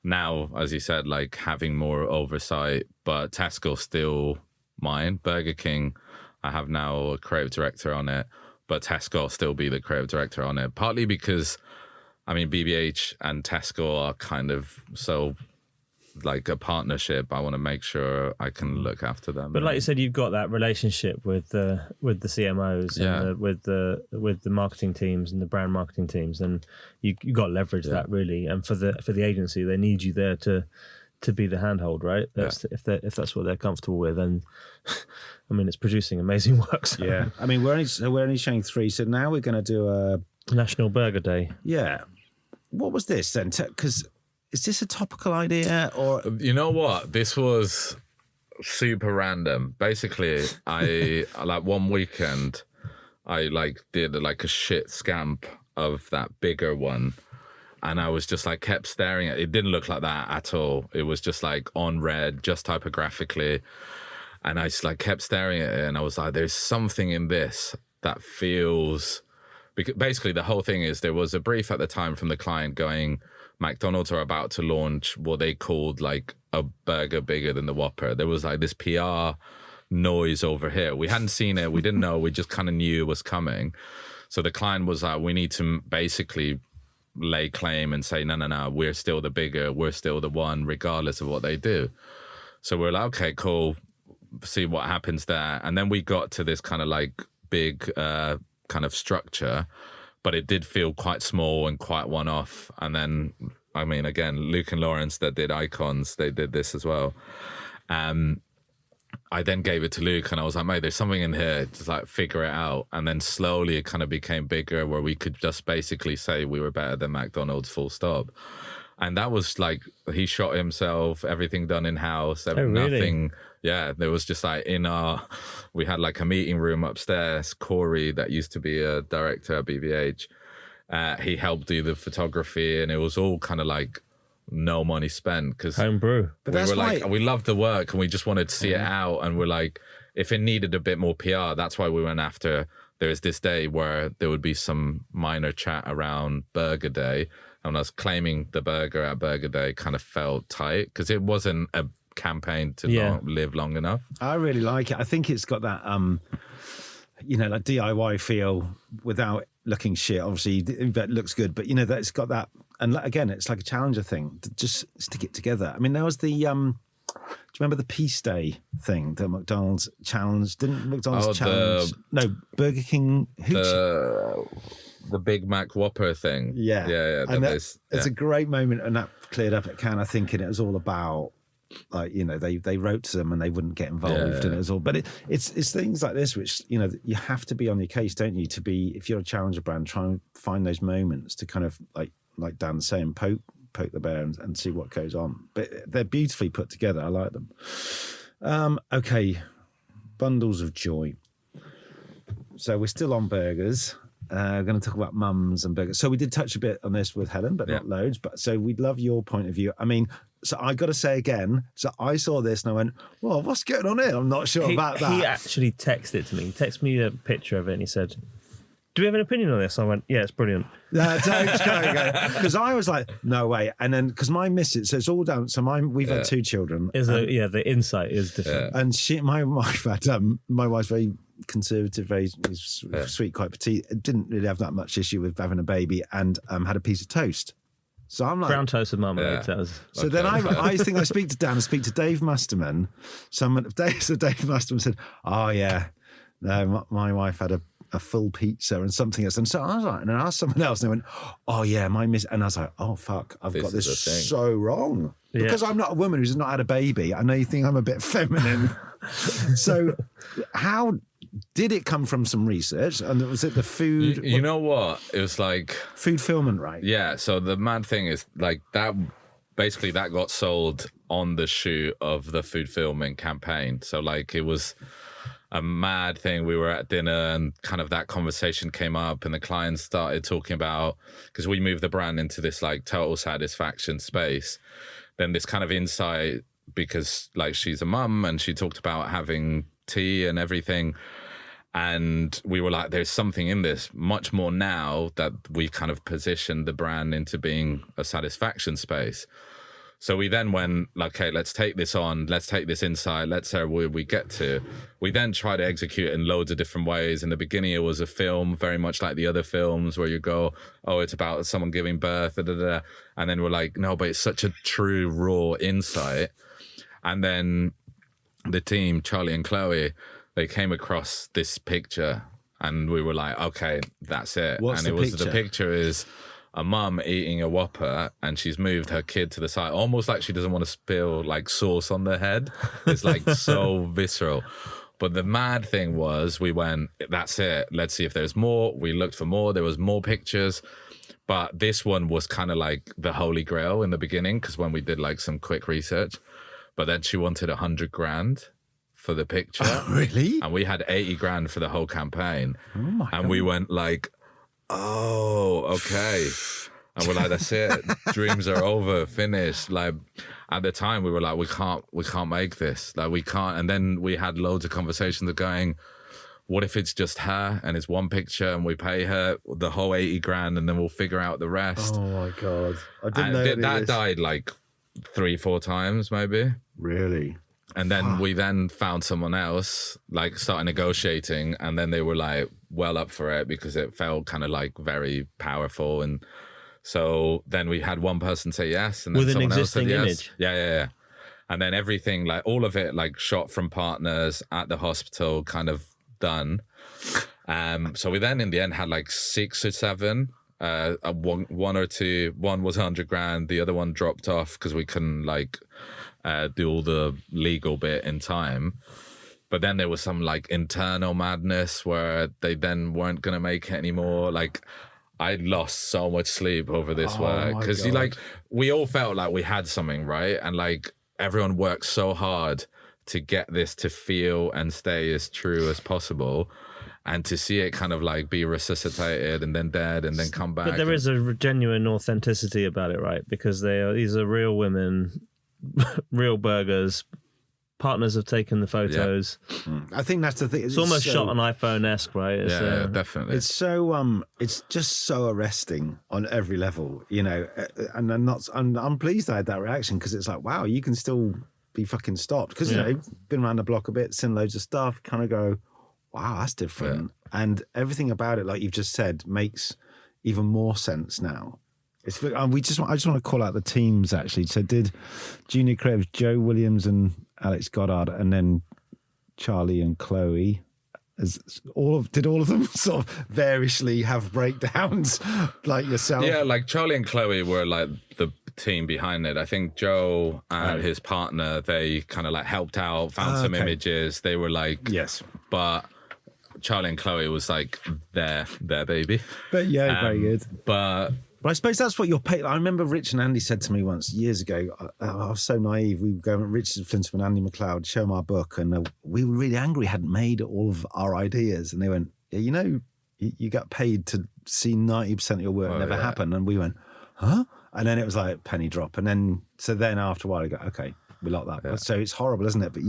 Now, as you said, like having more oversight, but Tesco still mine. Burger King, I have now a creative director on it, but Tesco will still be the creative director on it. Partly because, I mean, BBH and Tesco are kind of so like a partnership. I want to make sure I can look after them. But like you said, you've got that relationship with the CMOs and with the marketing teams and the brand marketing teams, and you got to leverage that really. And for the agency, they need you there to be the handhold, right? If that's what they're comfortable with, and I mean, it's producing amazing work. So. Yeah, I mean, we're only showing 3, so now we're going to do a National Burger Day. Yeah, what was this then? Because is this a topical idea or? You know what? This was super random. Basically, I like one weekend, I like did like a shit scamp of that bigger one. And I was just like, kept staring at it. It didn't look like that at all. It was just like on red, just typographically. And I just like kept staring at it. And I was like, there's something in this that feels, because basically the whole thing is there was a brief at the time from the client going, McDonald's are about to launch what they called like a burger bigger than the Whopper. There was like this PR noise over here. We hadn't seen it. We didn't know. We just kind of knew it was coming. So the client was like, we need to basically lay claim and say, no, we're still the bigger, we're still the one, regardless of what they do. So we're like, okay, cool, see what happens there. And then we got to this kind of like big kind of structure, but it did feel quite small and quite one-off. And then, I mean, again, Luke and Lawrence that did Icons, they did this as well. I then gave it to Luke and I was like, mate, there's something in here, just like figure it out. And then slowly it kind of became bigger where we could just basically say we were better than McDonald's, full stop. And that was like, he shot himself, everything done in-house, really? Nothing. Yeah, there was just like we had like a meeting room upstairs. Corey, that used to be a director at BBH, he helped do the photography and it was all kind of like, no money spent because homebrew. But we that's were like, why we loved the work and we just wanted to see it out. And we're like, if it needed a bit more PR, that's why we went after. There's this day where there would be some minor chat around Burger Day, and us claiming the burger at Burger Day kind of felt tight because it wasn't a campaign to live long enough. I really like it. I think it's got that like DIY feel without looking shit. Obviously, that looks good, but that it's got that. And again, it's like a challenger thing. Just stick it together. I mean, there was the. Do you remember the Peace Day thing that McDonald's challenged? Didn't McDonald's challenge? No, Burger King. The Big Mac Whopper thing. Yeah. And it's a great moment, and that cleared up at Cannes, I think, and it was all about. Like they wrote to them and they wouldn't get involved, and it was all. But it's things like this which you have to be on your case, don't you? To be, if you're a challenger brand, try and find those moments to kind of like Dan's saying, poke the bear and see what goes on. But they're beautifully put together. I like them. Okay, bundles of joy. So we're still on burgers. We're going to talk about mums and burgers. So we did touch a bit on this with Helen, but not loads. But so we'd love your point of view. I mean, so I got to say again, so I saw this and I went, well, what's going on here? I'm not sure about that. He actually texted it to me. He texted me a picture of it and he said, do we have an opinion on this? I went, yeah, it's brilliant. Because I was like, no way. And then, because my missus, so it's all down. So we've had 2 children. The insight is different. And my wife had, my wife's very conservative, very sweet, quite petite. Didn't really have that much issue with having a baby, and had a piece of toast. So I'm like, brown toast with marmalade. So then I think I speak to Dan, I speak to Dave Masterman. So Dave Masterman said, oh yeah, no, my wife had a full pizza and something else. And so I was like, and I asked someone else and they went, oh yeah, my miss. And I was like, oh fuck, I've got this so wrong. Because I'm not a woman who's not had a baby. I know you think I'm a bit feminine. So how did it come from some research? And was it the food? You know what? It was like food fulfillment, right? Yeah. So the mad thing is like that, basically that got sold on the shoot of the food filming campaign. So like it was a mad thing. We were at dinner and kind of that conversation came up and the clients started talking about, because we moved the brand into this like total satisfaction space, then this kind of insight, because like she's a mum and she talked about having tea and everything. And we were like, there's something in this much more now that we kind of positioned the brand into being a satisfaction space. So we then went, like, okay, let's take this on. Let's take this insight. Let's say where we get to. We then try to execute it in loads of different ways. In the beginning, it was a film, very much like the other films where you go, oh, it's about someone giving birth, and then we're like, no, but it's such a true, raw insight. And then the team, Charlie and Chloe, they came across this picture and we were like, okay, that's it. The picture is a mum eating a Whopper and she's moved her kid to the side, almost like she doesn't want to spill like sauce on their head. It's like so visceral. But the mad thing was we went, that's it. Let's see if there's more. We looked for more. There was more pictures. But this one was kind of like the holy grail in the beginning, because when we did like some quick research, but then she wanted 100 grand for the picture. Oh, really? And we had 80 grand for the whole campaign. Oh my God. And we went like, oh, okay. And we're like, that's it. Dreams are over, finished. Like at the time we were like, we can't make this. Like we can't. And then we had loads of conversations of going, what if it's just her and it's one picture and we pay her the whole 80 grand and then we'll figure out the rest. Oh my God. I didn't know that died like 3-4 times maybe. Really? And then we then found someone else, like started negotiating, and then they were like well up for it because it felt kind of like very powerful. And so then we had one person say yes, and then with an someone else said existing yes. image. Yeah. And then everything, like all of it, like shot from partners at the hospital, kind of done. So we then in the end had like 6 or 7. One or two. One was 100 grand. The other one dropped off because we couldn't like do all the legal bit in time. But then there was some like internal madness where they then weren't going to make it anymore. Like I lost so much sleep over this work because we all felt like we had something, right? And like everyone worked so hard to get this to feel and stay as true as possible. And to see it kind of like be resuscitated and then dead and then come back. But there is a genuine authenticity about it, right? Because these are real women, real burgers. Partners have taken the photos. Yeah. I think that's the thing. It's almost shot on iPhone-esque, right? Yeah, definitely. It's so it's just so arresting on every level, you know. And I'm pleased I had that reaction because it's like, wow, you can still be fucking stopped because you know, been around the block a bit, seen loads of stuff, kind of go, wow, that's different. Yeah. And everything about it, like you've just said, makes even more sense now. I just want to call out the teams actually. So did Junior Creatives, Joe Williams and Alex Goddard, and then Charlie and Chloe. Did all of them sort of variously have breakdowns like yourself? Yeah, like Charlie and Chloe were like the team behind it. I think Joe and his partner, they kind of like helped out, found some images. They were like, yes, but Charlie and Chloe was like their baby. But yeah, very good. But I suppose that's what you're paid. I remember Rich and Andy said to me once years ago, I was so naive. We would go, Richard Flinton and Andy McLeod, show them our book, and we were really angry, hadn't made all of our ideas. And they went, yeah, you got paid to see 90% of your work never happen. And we went, huh? And then it was like penny drop. And then, after a while, I go, okay, we like that. Yeah. So it's horrible, isn't it? But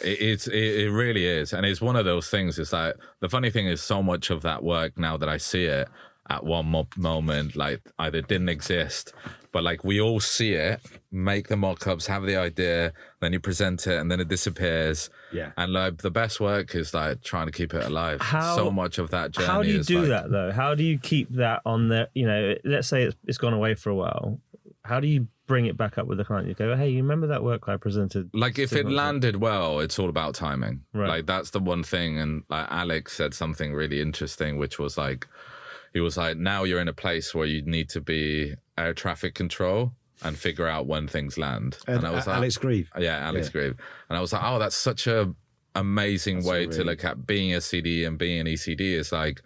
it really is. And it's one of those things. It's like, the funny thing is so much of that work now that I see it at one moment, like either didn't exist, but like we all see it, make the mock-ups, have the idea, then you present it and then it disappears. Yeah. And like the best work is like trying to keep it alive. So much of that journey. How do you do like, that though? How do you keep that on the, let's say it's gone away for a while. How do you bring it back up with the client? You go, hey, you remember that work I presented? Like if it landed well, it's all about timing. Right. Like that's the one thing. And like Alex said something really interesting, which was like, he was like, now you're in a place where you need to be air traffic control and figure out when things land. And I was like, Alex Grieve. Yeah, Alex Grieve. And I was like, oh, that's such a amazing way to look at being a CD and being an ECD. It's like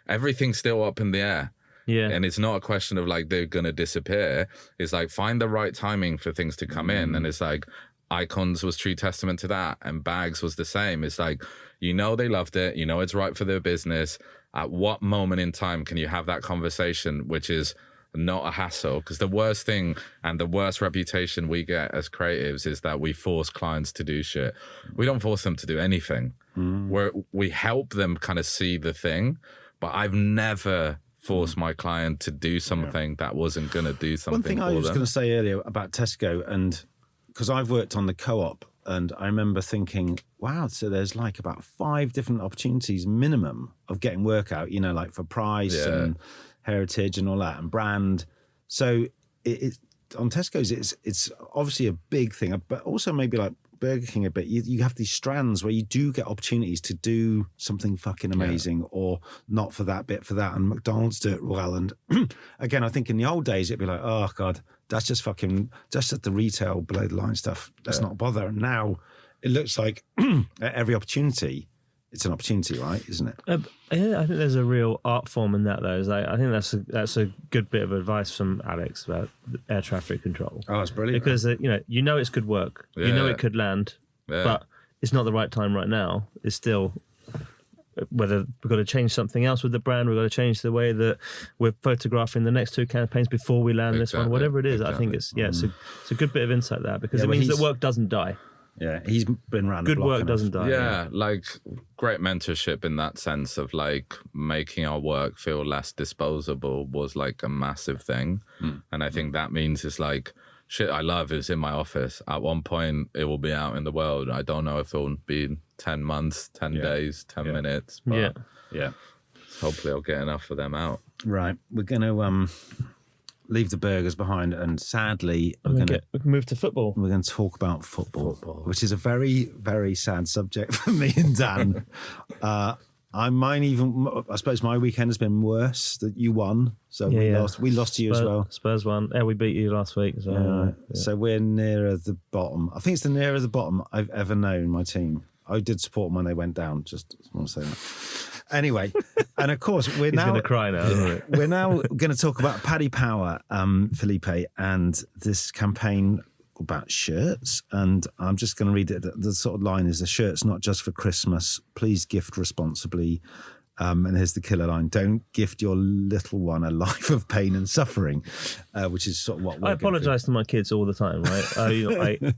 everything's still up in the air. Yeah. And it's not a question of like they're going to disappear. It's like find the right timing for things to come in. And it's like Icons was true testament to that. And Bags was the same. It's like, they loved it. It's right for their business. At what moment in time can you have that conversation, which is not a hassle? Because the worst thing and the worst reputation we get as creatives is that we force clients to do shit. We don't force them to do anything. We help them kind of see the thing, but I've never forced my client to do something that wasn't going to do something. One thing I was going to say earlier about Tesco, and because I've worked on the co-op, and I remember thinking, wow, so there's like about 5 different opportunities minimum of getting work out, like for price and heritage and all that and brand. So it on Tesco's, it's obviously a big thing, but also maybe like Burger King a bit. You have these strands where you do get opportunities to do something fucking amazing or not for that bit for that. And McDonald's do it well. And again, I think in the old days, it'd be like, oh God, that's just the retail below the line stuff. Let's not bother. And now it looks like at every opportunity, it's an opportunity, right? Isn't it? I think there's a real art form in that, though. I think that's a good bit of advice from Alex about air traffic control. Oh, it's brilliant. Because it's good work. Yeah. It could land, but it's not the right time right now. It's still whether we've got to change something else with the brand, we've got to change the way that we're photographing the next 2 campaigns before we land this one. Whatever it is, I think it's a good bit of insight there because it means that work doesn't die. Yeah, he's been around the block. Good work enough. Doesn't die. Yeah, like great mentorship in that sense of like making our work feel less disposable was like a massive thing. And I think that means it's like shit I love is in my office. At one point it will be out in the world. I don't know if it'll be 10 months, 10 days, 10 minutes. But hopefully I'll get enough of them out. Right. We're going to leave the burgers behind, and sadly we can move to football. We're going to talk about football, which is a very, very sad subject for me and Dan. I suppose my weekend has been worse. That you won, so we lost to you as well. Spurs won. Yeah, we beat you last week. So we're nearer the bottom. I think it's the nearer the bottom I've ever known my team. I did support them when they went down. Just want to say that. Anyway, and of course we're now going to cry now, isn't it? We're now going to talk about Paddy Power, Felipe, and this campaign about shirts. And I'm just going to read it. The sort of line is: "The shirt's not just for Christmas. Please gift responsibly." And here's the killer line: "Don't gift your little one a life of pain and suffering," which is sort of what I apologise to my kids all the time, right?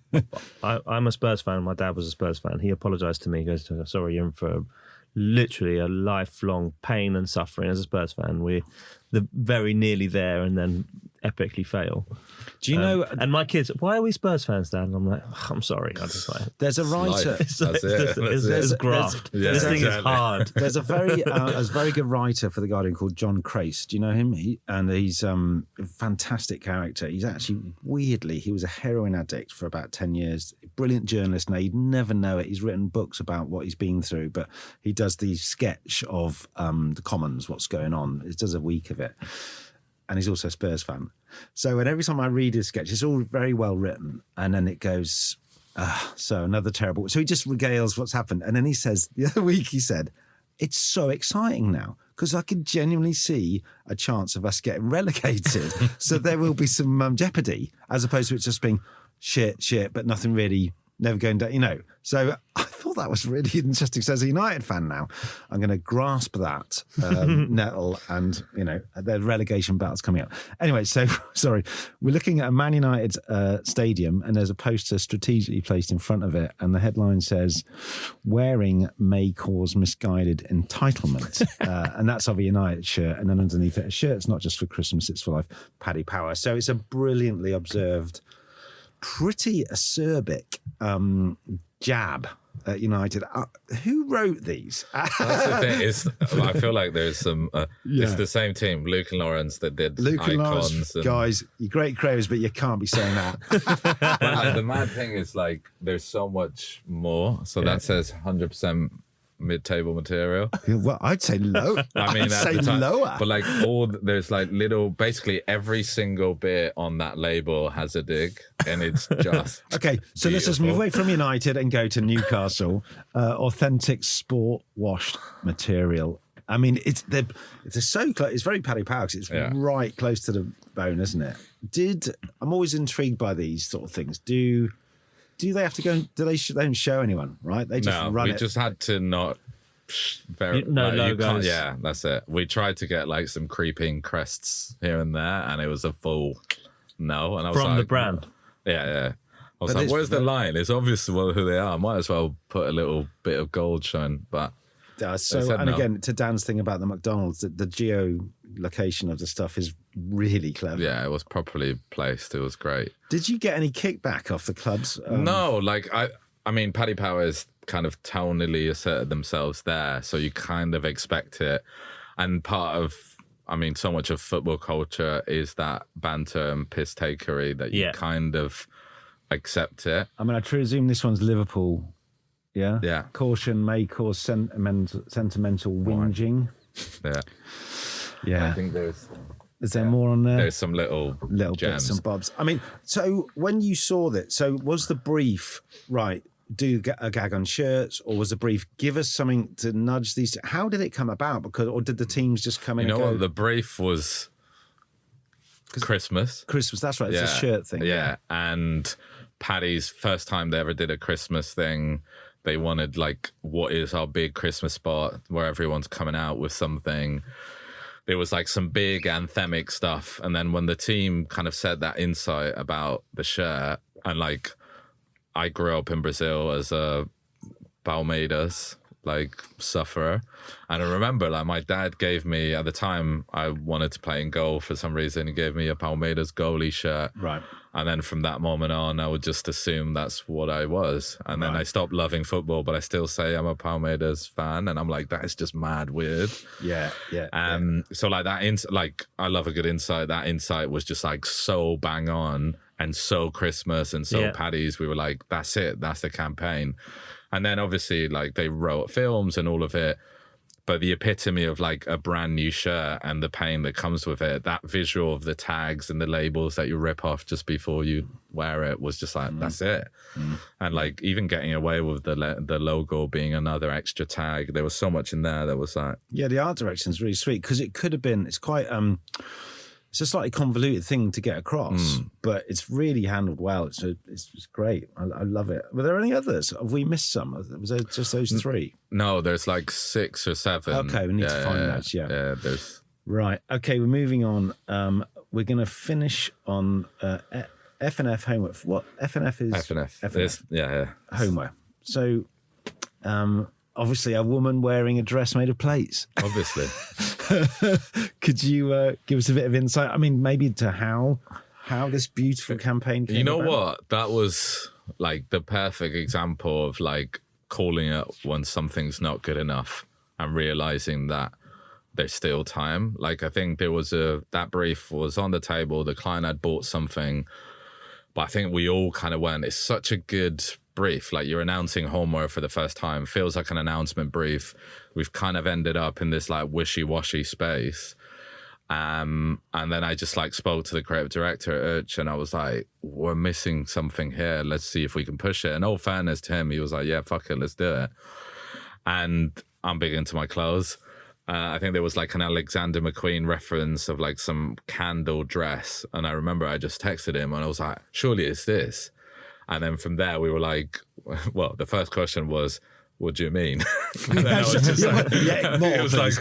I'm a Spurs fan. My dad was a Spurs fan. He apologised to me. He goes, "Sorry, you're in for literally a lifelong pain and suffering as a Spurs fan. We're very nearly there and then epically fail." Do you know? And my kids, why are we Spurs fans, Dad? And I'm like, I'm sorry. I just like. There's a writer. It's graft. This thing is hard. There's a very good writer for The Guardian called John Crace. Do you know him? He's a fantastic character. He's actually, weirdly, he was a heroin addict for about 10 years. Brilliant journalist. Now, you'd never know it. He's written books about what he's been through, but he does the sketch of the Commons, what's going on. He does a week of it. And he's also a Spurs fan. So, and every time I read his sketch, it's all very well written. And then it goes, so another terrible. So he just regales what's happened. And then he says, the other week he said, it's so exciting now because I can genuinely see a chance of us getting relegated. So there will be some jeopardy, as opposed to it just being shit, but nothing really, never going down, So I thought thought that was really interesting. So as a United fan now, I'm going to grasp that nettle, and the relegation battle's coming up. Anyway, so sorry, we're looking at a Man United stadium, and there's a poster strategically placed in front of it, and the headline says, "Wearing may cause misguided entitlement," and that's of a United shirt, and then underneath it, a shirt's not just for Christmas, it's for life. Paddy Power. So it's a brilliantly observed, pretty acerbic jab at United. Who wrote these? That's the thing. I feel like there's some. It's the same team, Luke and Lawrence, that did Luke Icons. And Lawrence, guys, you're great creators, but you can't be saying that. But like, the mad thing is, like, there's so much more. So that says 100% mid-table material. Well, I'd say low. I mean, I'd say the time, lower. But like there's like basically every single bit on that label has a dig, and it's just okay. So let's just move away from United and go to Newcastle. Authentic sport washed material. I mean, it's so close. It's very Paddy Power because it's right close to the bone, isn't it? I'm always intrigued by these sort of things. Do they have to go? They don't show anyone, right? They just run it. We just had to not. Logos. Yeah, that's it. We tried to get like some creeping crests here and there, and it was a full no. And I was from like, the brand. Yeah. I was like, where's the line? It's obvious who they are. Might as well put a little bit of gold showing, but. Again, to Dan's thing about the McDonald's, the geolocation of the stuff is really clever. Yeah, it was properly placed. It was great. Did you get any kickback off the clubs? No, like I mean, Paddy Power's kind of tonally asserted themselves there, so you kind of expect it. And part of, so much of football culture is that banter and piss takery that you kind of accept it. I presume this one's Liverpool. Yeah. Yeah. Caution may cause sentimental whinging. Yeah. Yeah. I think there's. Is there more on there? There's some little gems. Bits and bobs. So when you saw that, so was the brief right? Do a gag on shirts, or was the brief give us something to nudge these? How did it come about? Or did the teams just come in? You know what? The brief was Christmas. Christmas. That's right. It's a shirt thing. Yeah, and Paddy's first time they ever did a Christmas thing. They wanted, like, what is our big Christmas spot where everyone's coming out with something. There was, like, some big anthemic stuff. And then when the team kind of said that insight about the shirt, and, like, I grew up in Brazil as a Palmeiras, like, sufferer. And I remember, like, my dad gave me, at the time, I wanted to play in goal for some reason. He gave me a Palmeiras goalie shirt. Right. And then from that moment on, I would just assume that's what I was. And then I stopped loving football, but I still say I'm a Palmeiras fan. And I'm like, that is just mad weird. Yeah. So like that, I love a good insight. That insight was just like so bang on and so Christmas and so Paddy's. We were like, that's it. That's the campaign. And then obviously like they wrote films and all of it. But the epitome of like a brand new shirt and the pain that comes with it, that visual of the tags and the labels that you rip off just before you wear it was just like, that's it. And like even getting away with the logo being another extra tag, there was so much in there that was like... Yeah, the art direction is really sweet because it could have been, it's quite... It's a slightly convoluted thing to get across, but it's really handled well. It's great. I love it. Were there any others? Have we missed some? Was there just those three? No, there's like 6 or 7. Okay, we need to find those. Yeah, there's... Right. Okay, we're moving on. We're going to finish on F&F homework. What F&F is? F&F. Yeah. Homewear. So, obviously, a woman wearing a dress made of plates. Obviously. Could you give us a bit of insight? Maybe to how this beautiful campaign came about? What? That was like the perfect example of like calling it when something's not good enough and realizing that there's still time. Like I think there was that brief was on the table. The client had bought something, but I think we all kind of went, it's such a good brief. Like you're announcing homewear for the first time. Feels like an announcement brief. We've kind of ended up in this like wishy-washy space. And then I just like spoke to the creative director at Urch and I was like, we're missing something here. Let's see if we can push it. And all fairness to him, he was like, yeah, fuck it, let's do it. And I'm big into my clothes. I think there was like an Alexander McQueen reference of like some candle dress. And I remember I just texted him and I was like, surely it's this. And then from there we were like, well, the first question was, what do you mean? And then I was just it was like,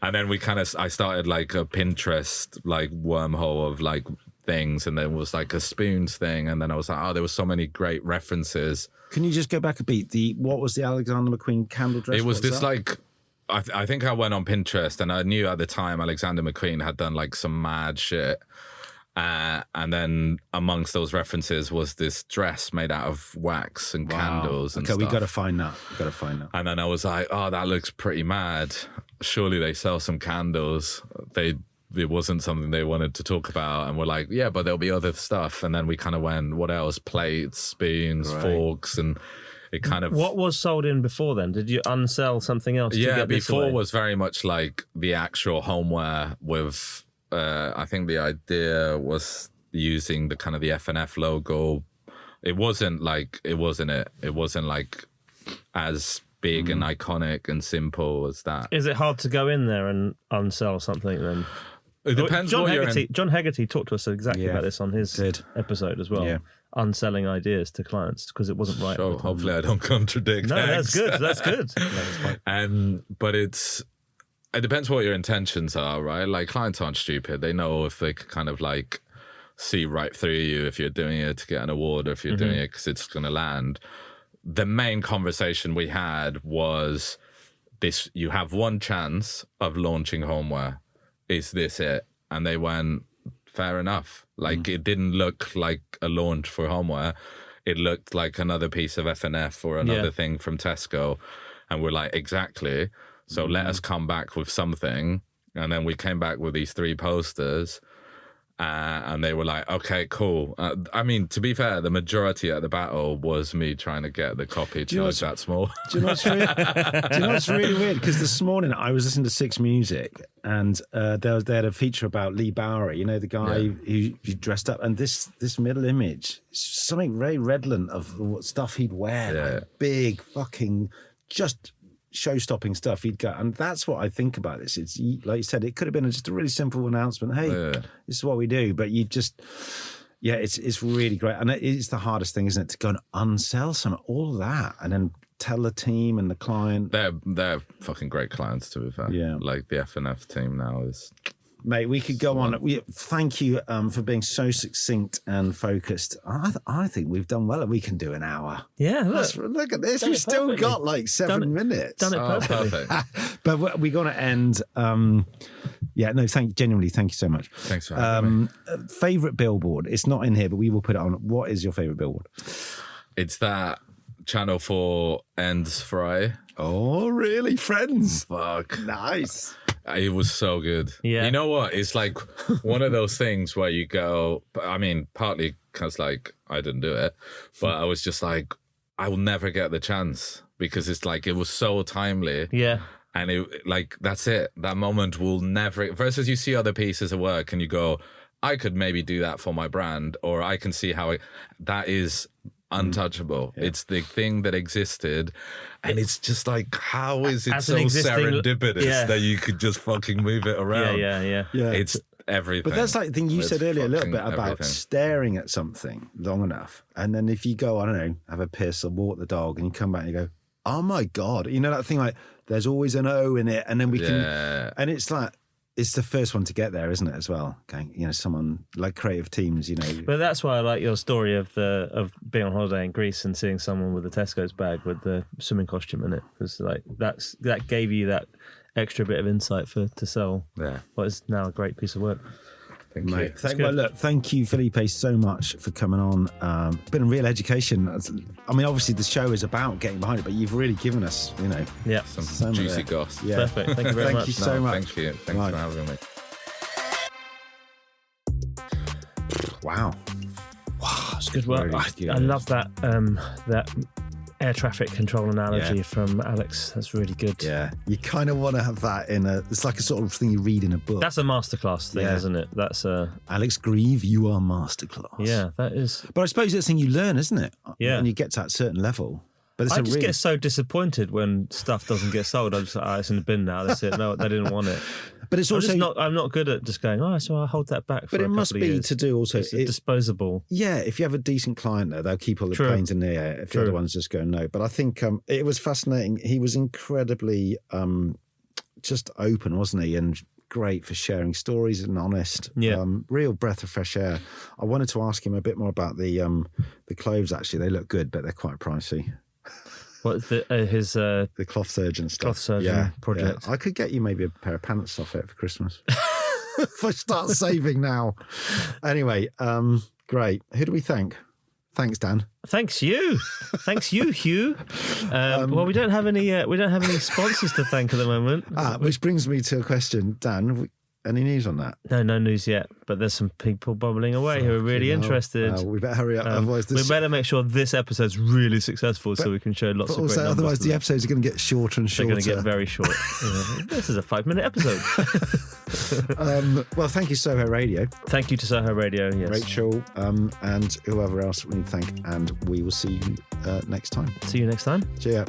and then I started like a Pinterest like wormhole of like things, and there was like a spoons thing, and then I was like, there were so many great references. Can you just go back a beat? What was the Alexander McQueen candle dress? It was this like, I think I went on Pinterest, and I knew at the time Alexander McQueen had done like some mad shit. And then amongst those references was this dress made out of wax and candles and stuff. We got to find that. And then I was like, that looks pretty mad. Surely they sell some candles. It wasn't something they wanted to talk about. And we're like, yeah, but there'll be other stuff. And then we kind of went, what else? Plates, spoons, forks, and it kind of... What was sold in before then? Did you unsell something else? Yeah, before was very much like the actual homeware with... I think the idea was using the kind of the FNF logo. It wasn't like as big and iconic and simple as that. Is it hard to go in there and unsell something then? It depends. John Hegarty talked to us exactly about this on his episode as well. Yeah. Unselling ideas to clients because it wasn't right. So hopefully I don't contradict. No, that's good. That's good. But it depends what your intentions are, right? Like, clients aren't stupid. They know if they could kind of like see right through you if you're doing it to get an award or if you're doing it because it's going to land. The main conversation we had was this: you have one chance of launching homeware. Is this it? And they went, fair enough. Like, it didn't look like a launch for homeware. It looked like another piece of FNF or another thing from Tesco. And we're like, exactly. So let us come back with something. And then we came back with these 3 posters. And they were like, okay, cool. I mean, to be fair, the majority at the battle was me trying to get the copy to look that small. Do you know what's really weird? Because this morning I was listening to Six Music, and they had a feature about Lee Bowery, you know, the guy who dressed up. And this middle image, something very redolent of what stuff he'd wear. Like big fucking just... show-stopping stuff he'd go, and that's what I think about this. It's like you said, it could have been just a really simple announcement. Hey, this is what we do, but you just, it's really great, and it's the hardest thing, isn't it, to go and unsell all that, and then tell the team and the client. They're fucking great clients, to be fair. Yeah, like the FNF team now is. Mate, we could go on. Thank you for being so succinct and focused. I think we've done well. We can do an hour. Yeah, look at this. We've still got like 7 minutes. Done it perfectly. But we're going to end. Genuinely, thank you so much. Thanks for having me. Favourite billboard? It's not in here, but we will put it on. What is your favourite billboard? It's that Channel 4 ends Fry. Oh, really? Friends? Fuck. Nice. It was so good. Yeah. You know what? It's like one of those things where you go, I mean, partly because like I didn't do it, but I was just like, I will never get the chance because it's like, it was so timely. Yeah. And it like, that's it. That moment will never, versus you see other pieces of work and you go, I could maybe do that for my brand, or I can see how that is untouchable. It's the thing that existed, and it's just like, how is it so serendipitous that you could just fucking move it around? Yeah. It's everything. But that's like the thing you said earlier a little bit about staring at something long enough, and then if you go, I don't know, have a piss or walk the dog, and you come back and you go, oh my God, you know that thing like there's always an O in it, and then we can, and it's like, it's the first one to get there, isn't it, as well? Going, you know, someone like creative teams, you know. But that's why I like your story of being on holiday in Greece and seeing someone with a Tesco's bag with the swimming costume in it. Because like that gave you that extra bit of insight to sell what is now a great piece of work. Thank you. Thank you, Felipe, so much for coming on. Been a real education. I mean, obviously the show is about getting behind it, but you've really given us, you know, some juicy goss. Yeah. Perfect. Thank you very much. Thank you so much. Thank you. Thanks for having me. Wow, it's good work. Really I love that that air traffic control analogy from Alex. That's really good. Yeah, you kind of want to have that it's like a sort of thing you read in a book. That's a masterclass thing, isn't it? That's Alex Grieve, you are masterclass. Yeah, that is. But I suppose it's a thing you learn, isn't it? Yeah. When you get to that certain level. But I get so disappointed when stuff doesn't get sold. I'm just like, it's in the bin now. That's it. No, they didn't want it. But it's also I'm not good at just going, so I'll hold that back for But it must be years. to do also. It's disposable. Yeah, if you have a decent client there, they'll keep all the planes in the air. If the other ones just go no. But I think it was fascinating. He was incredibly just open, wasn't he? And great for sharing stories and honest. Yeah. Real breath of fresh air. I wanted to ask him a bit more about the clothes. Actually, they look good, but they're quite pricey. What the cloth surgeon stuff? Cloth surgeon project. Yeah. I could get you maybe a pair of pants off it for Christmas if I start saving now. Anyway, great. Who do we thank? Thanks, Dan. Thanks you, Hugh. Well, we don't have any sponsors to thank at the moment. Which brings me to a question, Dan. Any news on that? No news yet. But there's some people bubbling away who are really interested. We better hurry up. Otherwise, we better make sure this episode's really successful, so we can show lots of great numbers. Otherwise, the episodes are going to get shorter and shorter. They're going to get very short. This is a 5-minute episode. Well, thank you, Soho Radio. Thank you to Soho Radio. Yes, Rachel, and whoever else we need to thank. And we will see you next time. See you next time. Cheers.